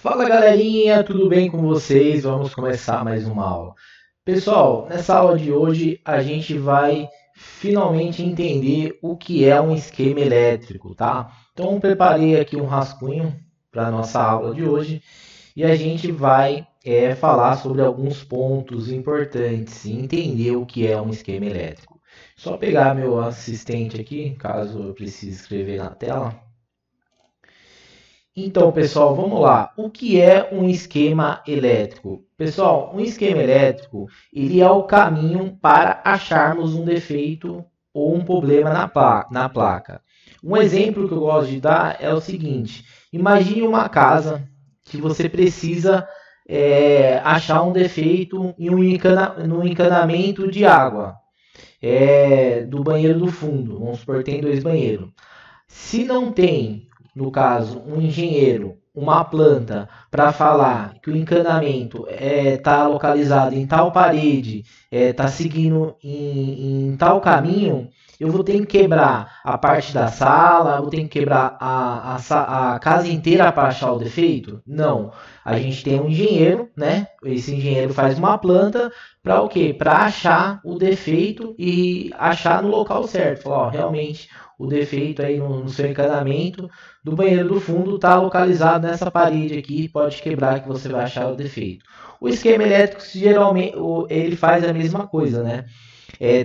Fala galerinha, tudo bem com vocês? Vamos começar mais uma aula. Pessoal, nessa aula de hoje a gente vai finalmente entender o que é um esquema elétrico, tá? Então preparei aqui um rascunho para a nossa aula de hoje e a gente vai falar sobre alguns pontos importantes e entender o que é um esquema elétrico. Só pegar meu assistente aqui, caso eu precise escrever na tela. Então, pessoal, vamos lá. O que é um esquema elétrico? Pessoal, um esquema elétrico, ele é o caminho para acharmos um defeito ou um problema na placa. Um exemplo que eu gosto de dar é o seguinte: imagine uma casa que você precisa achar um defeito em no encanamento de água do banheiro do fundo. Vamos supor que tem 2 banheiros. Se não tem, no caso, um engenheiro, uma planta para falar que o encanamento está localizado em tal parede, está seguindo em tal caminho, eu vou ter que quebrar a parte da sala, vou ter que quebrar a casa inteira para achar o defeito? Não. A gente tem um engenheiro, né? Esse engenheiro faz uma planta para o quê? Para achar o defeito e achar no local certo. Falar, ó, realmente o defeito aí no seu encanamento do banheiro do fundo está localizado nessa parede aqui, pode quebrar que você vai achar o defeito. O esquema elétrico geralmente ele faz a mesma coisa, né?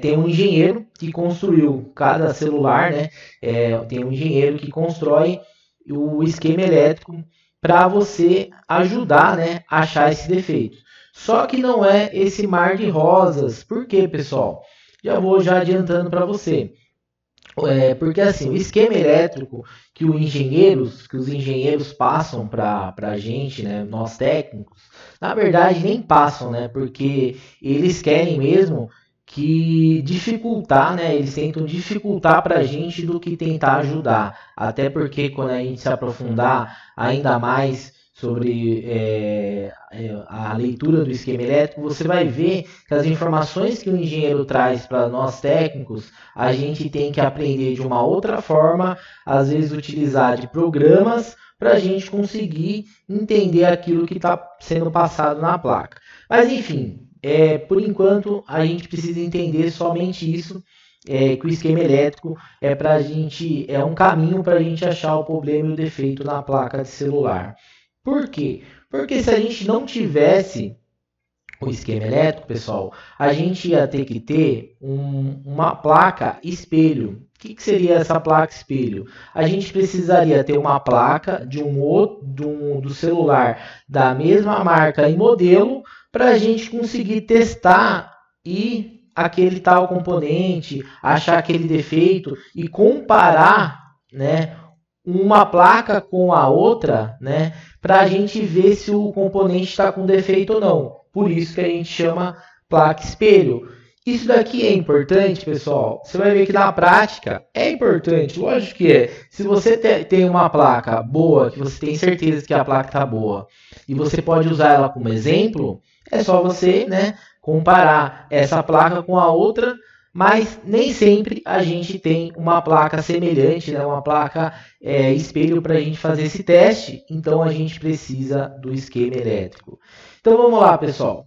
Tem um engenheiro que construiu cada celular, né? Tem um engenheiro que constrói o esquema elétrico para você ajudar, né, a achar esse defeito. Só que não é esse mar de rosas. Por quê, pessoal? Já vou adiantando para você. Porque assim, o esquema elétrico que os engenheiros passam para a gente, né, nós técnicos, na verdade nem passam, né, porque eles querem mesmo que dificultar, né, eles tentam dificultar para a gente do que tentar ajudar. Até porque quando a gente se aprofundar ainda mais sobre a leitura do esquema elétrico, você vai ver que as informações que o engenheiro traz para nós técnicos a gente tem que aprender de uma outra forma, às vezes utilizar de programas para a gente conseguir entender aquilo que está sendo passado na placa. Mas enfim, por enquanto a gente precisa entender somente isso, que o esquema elétrico é um caminho para a gente achar o problema e o defeito na placa de celular. Por quê? Porque se a gente não tivesse o esquema elétrico, pessoal, a gente ia ter que ter uma placa espelho. O que seria essa placa espelho? A gente precisaria ter uma placa do celular da mesma marca e modelo para a gente conseguir testar e aquele tal componente, achar aquele defeito e comparar, né, uma placa com a outra, né, para a gente ver se o componente está com defeito ou não. Por isso que a gente chama placa espelho. Isso daqui é importante, pessoal. Você vai ver que na prática é importante, lógico que é. Se você tem uma placa boa, que você tem certeza que a placa está boa, e você pode usar ela como exemplo, é só você, né, comparar essa placa com a outra, mas nem sempre a gente tem uma placa semelhante, né, uma placa espelho para a gente fazer esse teste, então a gente precisa do esquema elétrico. Então vamos lá, pessoal.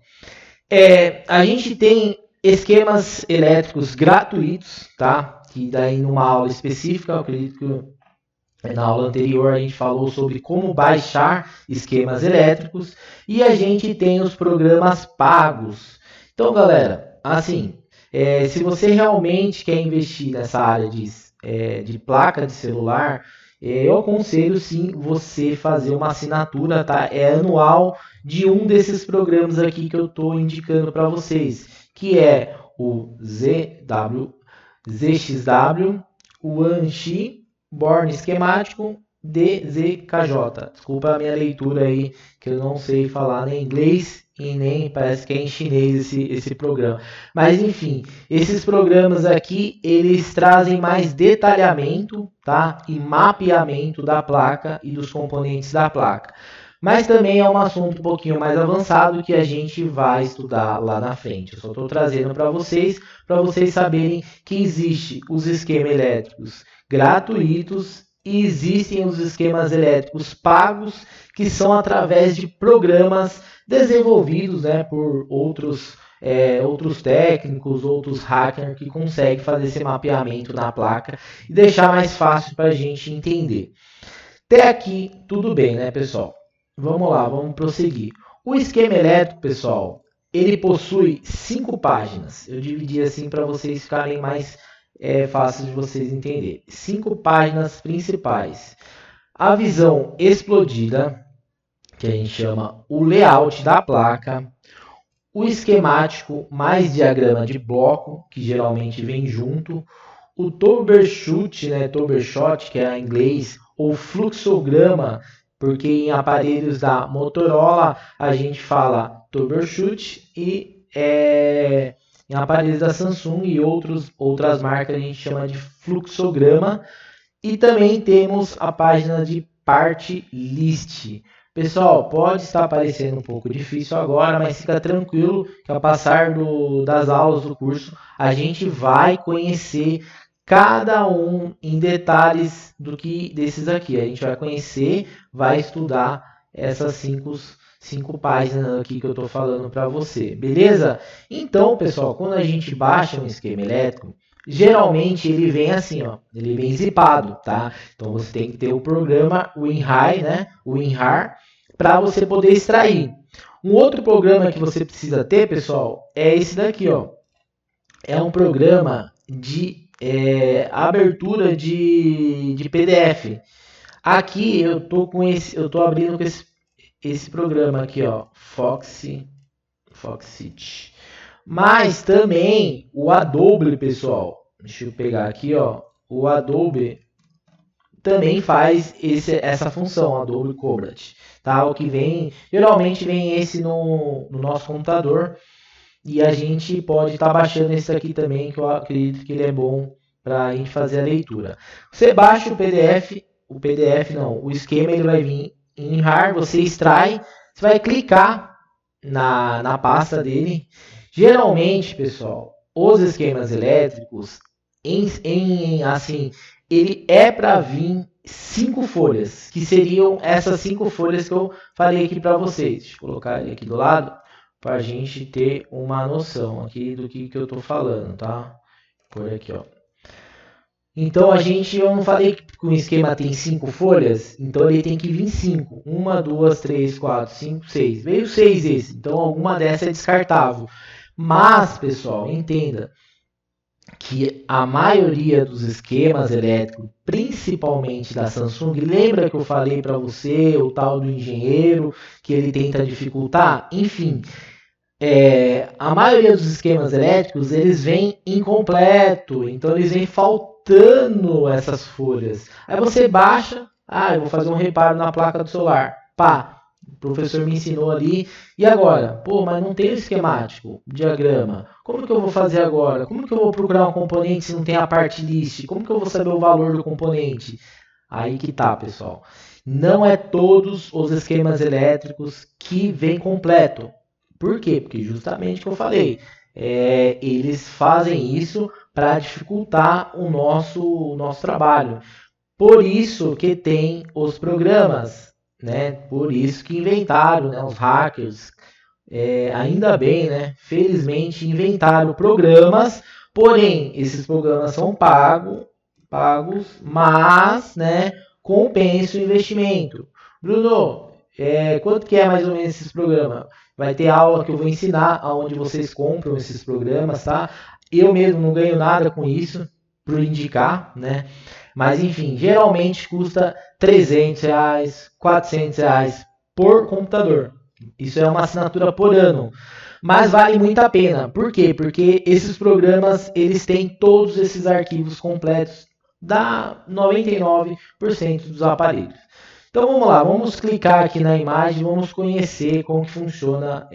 A gente tem esquemas elétricos gratuitos, tá? Que daí numa aula específica, eu acredito que na aula anterior a gente falou sobre como baixar esquemas elétricos e a gente tem os programas pagos. Então, galera, assim, se você realmente quer investir nessa área de placa de celular, eu aconselho sim você fazer uma assinatura, tá? É anual de um desses programas aqui que eu estou indicando para vocês, que é o ZXW, o ANSHI, Born Esquemático, DZKJ. Desculpa a minha leitura aí, que eu não sei falar nem inglês e nem parece que é em chinês esse programa. Mas enfim, esses programas aqui, eles trazem mais detalhamento, tá? E mapeamento da placa e dos componentes da placa. Mas também é um assunto um pouquinho mais avançado que a gente vai estudar lá na frente. Eu só estou trazendo para vocês saberem que existe os esquemas elétricos gratuitos e existem os esquemas elétricos pagos, que são através de programas desenvolvidos, né, por outros técnicos, outros hackers que conseguem fazer esse mapeamento na placa e deixar mais fácil para a gente entender. Até aqui, tudo bem, né, pessoal? Vamos lá, vamos prosseguir. O esquema elétrico, pessoal, ele possui 5 páginas. Eu dividi assim para vocês ficarem mais fáceis de vocês entenderem. 5 páginas principais. A visão explodida, que a gente chama o layout da placa. O esquemático mais diagrama de bloco, que geralmente vem junto. O troubleshoot, né, troubleshot, que é em inglês, ou fluxograma, porque em aparelhos da Motorola a gente fala troubleshoot e em aparelhos da Samsung e outras marcas a gente chama de fluxograma. E também temos a página de part list. Pessoal, pode estar parecendo um pouco difícil agora, mas fica tranquilo que ao passar das aulas do curso, a gente vai conhecer cada um em detalhes desses aqui. A gente vai conhecer, vai estudar essas cinco páginas aqui que eu estou falando para você, beleza? Então, pessoal, quando a gente baixa um esquema elétrico, geralmente ele vem assim, ó, ele vem zipado, tá? Então você tem que ter o programa WinRAR, né? O WinRAR, para você poder extrair. Um outro programa que você precisa ter, pessoal, é esse daqui, ó. É um programa de abertura de PDF. Aqui eu tô abrindo com esse programa aqui, ó, Foxit. Mas também o Adobe, pessoal. Deixa eu pegar aqui, ó. O Adobe também faz essa função, Adobe Acrobat, tá? O que vem, geralmente vem esse no nosso computador e a gente pode estar baixando esse aqui também, que eu acredito que ele é bom para a gente fazer a leitura. Você baixa o esquema ele vai vir em RAR, você extrai, você vai clicar na pasta dele. Geralmente, pessoal, os esquemas elétricos, assim, ele é para vir 5 folhas, que seriam essas 5 folhas que eu falei aqui para vocês. Deixa eu colocar ele aqui do lado, para a gente ter uma noção aqui do que eu estou falando, tá? Por aqui, ó. Então, eu não falei que o esquema tem 5 folhas, então ele tem que vir 5. 1, 2, 3, 4, 5, 6. Veio 6 esse, então alguma dessa é descartável. Mas, pessoal, entenda que a maioria dos esquemas elétricos, principalmente da Samsung, lembra que eu falei para você, o tal do engenheiro, que ele tenta dificultar? Enfim, a maioria dos esquemas elétricos, eles vêm incompleto, então eles vêm faltando essas folhas. Aí você baixa, eu vou fazer um reparo na placa do celular. Pá, o professor me ensinou ali. E agora? Pô, mas não tem o esquemático, o diagrama. Como que eu vou fazer agora? Como que eu vou procurar um componente se não tem a parte list? Como que eu vou saber o valor do componente? Aí que tá, pessoal. Não é todos os esquemas elétricos que vêm completo. Por quê? Porque justamente o que eu falei, eles fazem isso para dificultar o nosso trabalho. Por isso que tem os programas, né? Por isso que inventaram, né? Os hackers, ainda bem, né? Felizmente inventaram programas, porém esses programas são pagos, mas, né? Compensa o investimento. Bruno, quanto que é mais ou menos esses programas? Vai ter aula que eu vou ensinar aonde vocês compram esses programas, tá? Eu mesmo não ganho nada com isso, por indicar, né? Mas enfim, geralmente custa R$300, R$400 por computador. Isso é uma assinatura por ano. Mas vale muito a pena. Por quê? Porque esses programas, eles têm todos esses arquivos completos da 99% dos aparelhos. Então vamos lá, vamos clicar aqui na imagem, vamos conhecer como que funciona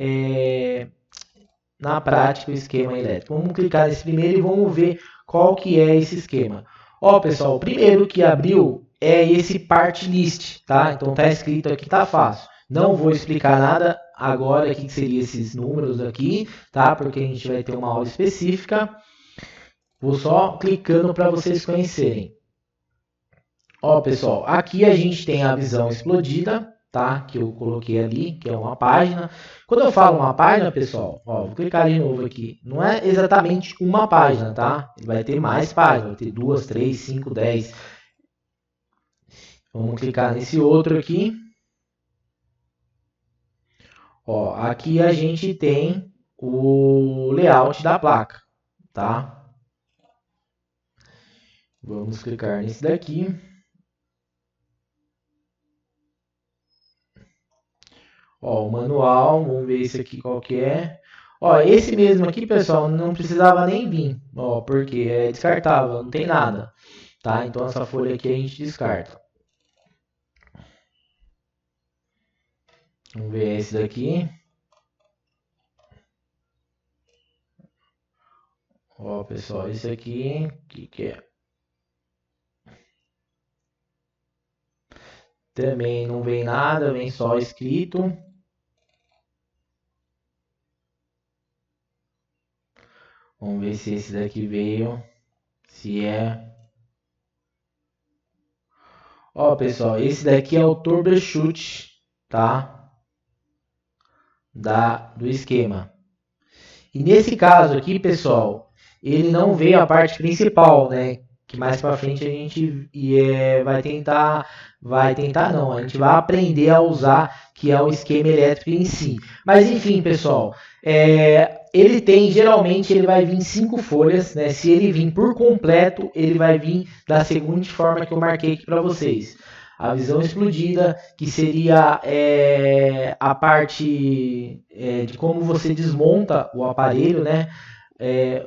na prática o esquema elétrico. Vamos clicar nesse primeiro e vamos ver qual que é esse esquema. Ó, pessoal, o primeiro que abriu é esse part list, tá? Então tá escrito aqui, tá fácil. Não vou explicar nada agora o que seriam esses números aqui, tá? Porque a gente vai ter uma aula específica. Vou só clicando para vocês conhecerem. Ó, pessoal, aqui a gente tem a visão explodida, tá? Que eu coloquei ali, que é uma página. Quando eu falo uma página, pessoal, ó, vou clicar de novo aqui. Não é exatamente uma página, tá? Ele vai ter mais páginas, vai ter 2, 3, 5, 10. Vamos clicar nesse outro aqui. Ó, aqui a gente tem o layout da placa, tá? Vamos clicar nesse daqui. Ó, o manual, vamos ver esse aqui qual que é. Ó, esse mesmo aqui, pessoal, não precisava nem vir, ó, porque é descartável, não tem nada, tá? Então essa folha aqui a gente descarta. Vamos ver esse daqui. Ó, pessoal, esse aqui, o que é? Também não vem nada, vem só escrito. Vamos ver se esse daqui veio, se é. Ó, pessoal, esse daqui é o troubleshoot, tá? Do esquema. E nesse caso aqui, pessoal, ele não veio a parte principal, né? Que mais para frente a gente vai tentar não, a gente vai aprender a usar, que é o esquema elétrico em si. Mas enfim, pessoal, ele tem, geralmente ele vai vir em 5 folhas, né? Se ele vir por completo, ele vai vir da seguinte forma que eu marquei aqui para vocês. A visão explodida, que seria a parte de como você desmonta o aparelho, né?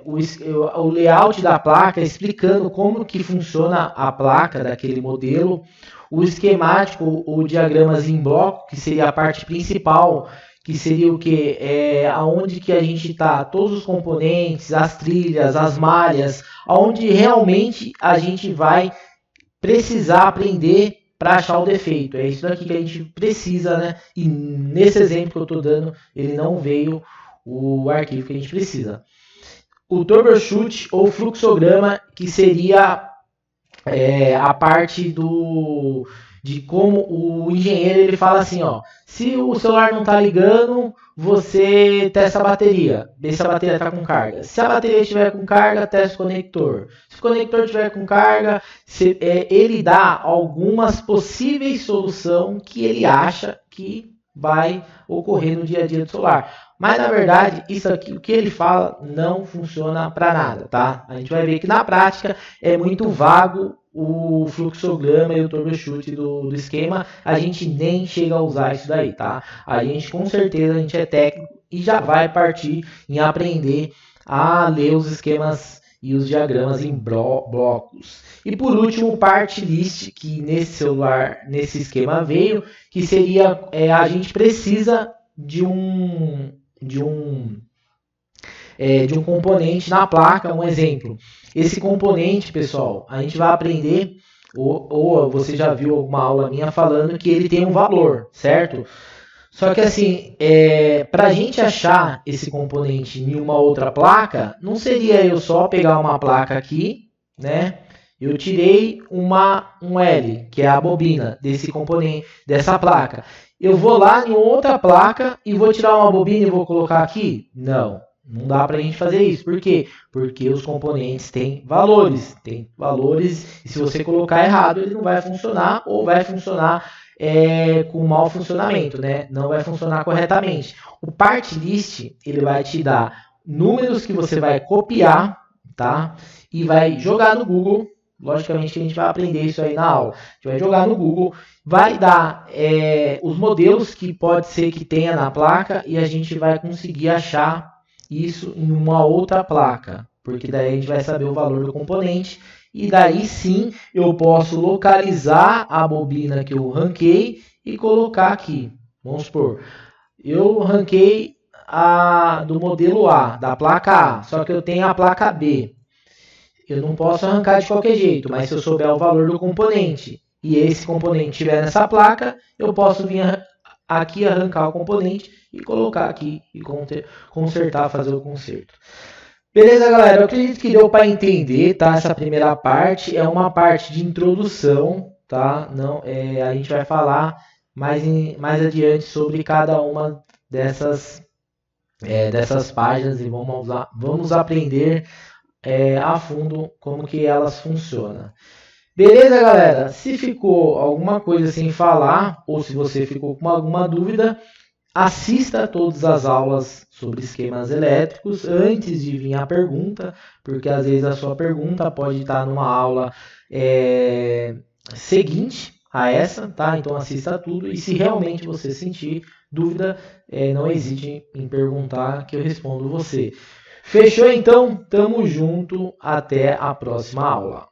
O layout da placa, explicando como que funciona a placa daquele modelo, o esquemático, o diagramas em bloco, que seria a parte principal, que seria o que? Aonde que a gente está, todos os componentes, as trilhas, as malhas, aonde realmente a gente vai precisar aprender para achar o defeito. É isso daqui que a gente precisa, né? E nesse exemplo que eu estou dando, ele não veio o arquivo que a gente precisa. O troubleshoot ou fluxograma, que seria a parte de como o engenheiro ele fala assim, ó, se o celular não está ligando, você testa a bateria, vê se a bateria está com carga. Se a bateria estiver com carga, testa o conector. Se o conector estiver com carga, ele dá algumas possíveis soluções que ele acha que vai ocorrer no dia a dia do celular. Mas na verdade, isso aqui, o que ele fala, não funciona para nada, tá? A gente vai ver que na prática é muito vago o fluxograma e o troubleshoot do esquema, a gente nem chega a usar isso daí, tá? A gente com certeza a gente é técnico e já vai partir em aprender a ler os esquemas e os diagramas em blocos. E por último, part list, que nesse esquema veio, que seria a gente precisa de um componente na placa, um exemplo. Esse componente, pessoal, a gente vai aprender, ou você já viu alguma aula minha falando que ele tem um valor, certo? Só que assim, para a gente achar esse componente em uma outra placa, não seria eu só pegar uma placa aqui, né? Eu tirei um L, que é a bobina desse componente, dessa placa. Eu vou lá em outra placa e vou tirar uma bobina e vou colocar aqui? Não. Não dá para a gente fazer isso. Por quê? Porque os componentes têm valores. Tem valores e se você colocar errado, ele não vai funcionar ou vai funcionar com mau funcionamento, né? Não vai funcionar corretamente. O part list, ele vai te dar números que você vai copiar, tá? E vai jogar no Google. Logicamente a gente vai aprender isso aí na aula. A gente vai jogar no Google, vai dar os modelos que pode ser que tenha na placa e a gente vai conseguir achar isso em uma outra placa, porque daí a gente vai saber o valor do componente e daí sim eu posso localizar a bobina que eu ranquei e colocar aqui. Vamos supor, eu ranquei do modelo A, da placa A, só que eu tenho a placa B. Eu não posso arrancar de qualquer jeito, mas se eu souber o valor do componente e esse componente estiver nessa placa, eu posso vir aqui arrancar o componente e colocar aqui e consertar, fazer o conserto. Beleza, galera? Eu acredito que deu para entender, tá? Essa primeira parte é uma parte de introdução, tá? Não, a gente vai falar mais adiante sobre cada uma dessas páginas e vamos aprender a fundo como que elas funcionam. Beleza, galera? Se ficou alguma coisa sem falar ou se você ficou com alguma dúvida, assista a todas as aulas sobre esquemas elétricos antes de vir a pergunta, porque às vezes a sua pergunta pode estar numa aula seguinte a essa, tá? Então assista tudo e se realmente você sentir dúvida, não hesite em perguntar que eu respondo você. Fechou então? Tamo junto, até a próxima aula.